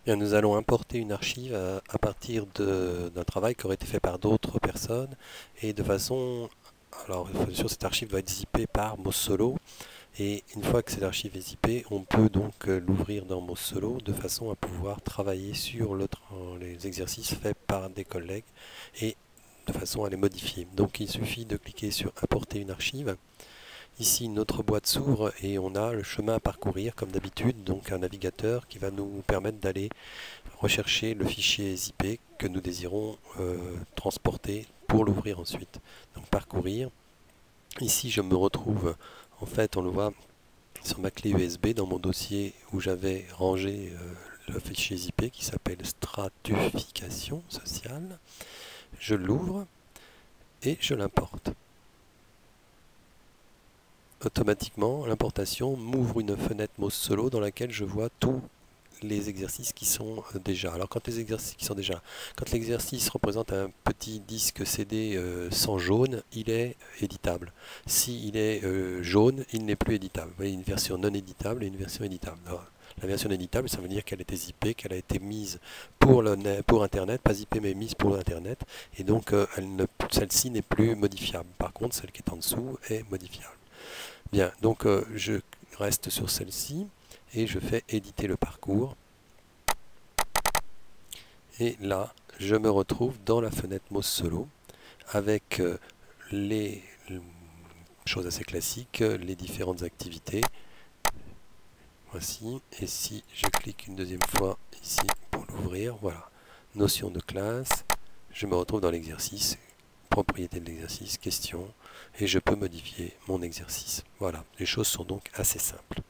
Bien, nous allons importer une archive à partir d'un travail qui aurait été fait par d'autres personnes et de façon... Alors, bien sûr, cette archive doit être zippée par Mossolo et une fois que cette archive est zippée, on peut donc l'ouvrir dans Mossolo de façon à pouvoir travailler sur les exercices faits par des collègues et de façon à les modifier. Donc, il suffit de cliquer sur Importer une archive. Ici, notre boîte s'ouvre et on a le chemin à parcourir comme d'habitude, donc un navigateur qui va nous permettre d'aller rechercher le fichier zippé que nous désirons transporter pour l'ouvrir ensuite. Donc parcourir. Ici, je me retrouve, en fait, on le voit sur ma clé USB dans mon dossier où j'avais rangé le fichier zippé qui s'appelle stratification sociale. Je l'ouvre et je l'importe. Automatiquement, l'importation m'ouvre une fenêtre Mossolo dans laquelle je vois tous les exercices qui sont déjà. Alors quand les exercices qui sont déjà, quand l'exercice représente un petit disque CD sans jaune, il est éditable. S'il est jaune, il n'est plus éditable. Vous voyez, une version non éditable et une version éditable. Alors, la version éditable, ça veut dire qu'elle était zippée, qu'elle a été mise pour Internet, pas zippée mais mise pour Internet, et donc celle-ci n'est plus modifiable. Par contre, celle qui est en dessous est modifiable. Bien, donc je reste sur celle-ci et je fais éditer le parcours. Et là, je me retrouve dans la fenêtre Mossolo avec les choses assez classiques, les différentes activités. Voici, et si je clique une deuxième fois ici pour l'ouvrir, voilà, notion de classe, je me retrouve dans l'exercice, propriété de l'exercice, question, et je peux modifier mon exercice. Voilà, les choses sont donc assez simples.